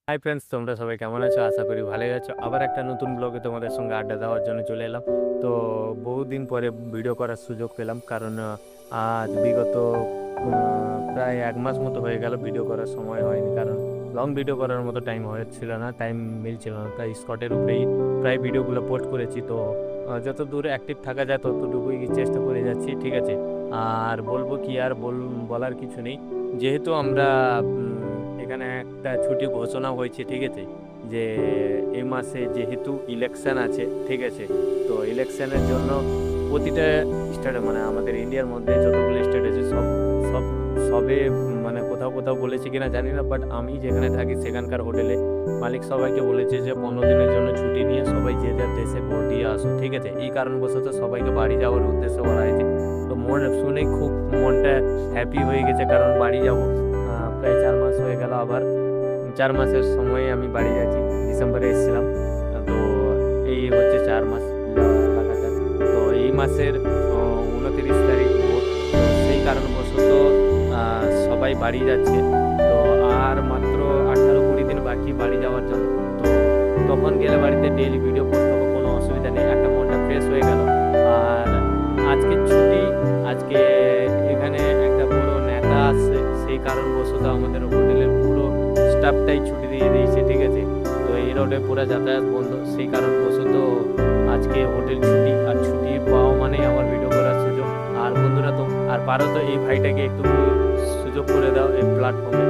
Hi friends, তোমরা সবাই কেমন আছো? আশা করি ভালোই আছো। আবার একটা নতুন ব্লগে তোমাদের সঙ্গে আড্ডা দেওয়ার জন্য চলে এলাম। তো বহুদিন পরে ভিডিও করার সুযোগ পেলাম, কারণ আজ বিগত প্রায় 1 মাস মতো হয়ে গেল ভিডিও করার সময় হয়নি, কারণ লং ভিডিও করার মতো টাইম হচ্ছিল না, টাইম মিলছিল না। তাই স্কটের উপরেই প্রায় ভিডিওগুলো পোস্ট করেছি। তো যত দূর অ্যাক্টিভ থাকা যায় ততটুকুই চেষ্টা করে যাচ্ছি, ঠিক আছে। আর বলবো কি, আর বলার কিছু নেই। যেহেতু আমরা এখানে একটা ছুটি ঘোষণা হয়েছে, ঠিক আছে, যে এই মাসে যেহেতু ইলেকশন আছে, ঠিক আছে। তো ইলেকশনের জন্য প্রতিটা স্টেটে, মানে আমাদের ইন্ডিয়ার মধ্যে যতগুলো স্টেট আছে সব সব সবে মানে কোথাও কোথাও বলেছে কিনা জানি না, বাট আমি যেখানে থাকি সেখানকার হোটেলে মালিক সবাইকে বলেছে যে 15 দিনের জন্য ছুটি নিয়ে সবাই যে যার দেশে ভোট দিয়ে আসো, ঠিক আছে। এই কারণবশত সবাইকে বাড়ি যাওয়ার উদ্দেশ্যে বলা হয়েছে। তো শুনেই খুব মনটা হ্যাপি হয়ে গেছে, কারণ বাড়ি যাব। প্রায় 4 মাস হয়ে গেল, আবার 4 মাসের সময় আমি বাড়ি যাচ্ছি। ডিসেম্বরে এসেছিলাম। তো এই হচ্ছে 4 মাস লাগাতার। তো এই মাসের 29 তারিখ ভোট। তো সেই কারণবশত সবাই বাড়ি যাচ্ছে। তো আর মাত্র 18-20 দিন বাকি বাড়ি যাওয়ার জন্য। তো তখন গেলে বাড়িতে ডেইলি ভিডিও পোস্ট হবে, কোনো অসুবিধা নেই, একটা মনটা ফ্রেশ হয়ে গেল। আর আজকে ছুটি, আজকে এখানে একটা বড় নেতা আসছে, সেই কারণবশত আমাদের হোটেলের পুরো স্টাফটাই ছুটি দিয়ে দিয়েছে, ঠিক আছে। তো এই রোডে পুরো যাতায়াত বন্ধ, সেই কারণবশত আজকে হোটেল ছুটি। আর ছুটি পাওয়া মানেই আমার ভিডিও করার সুযোগ। আর বন্ধুরা, তো আর পারো তো এই ভাইটাকে একটু সুযোগ করে দাও এই প্ল্যাটফর্মে,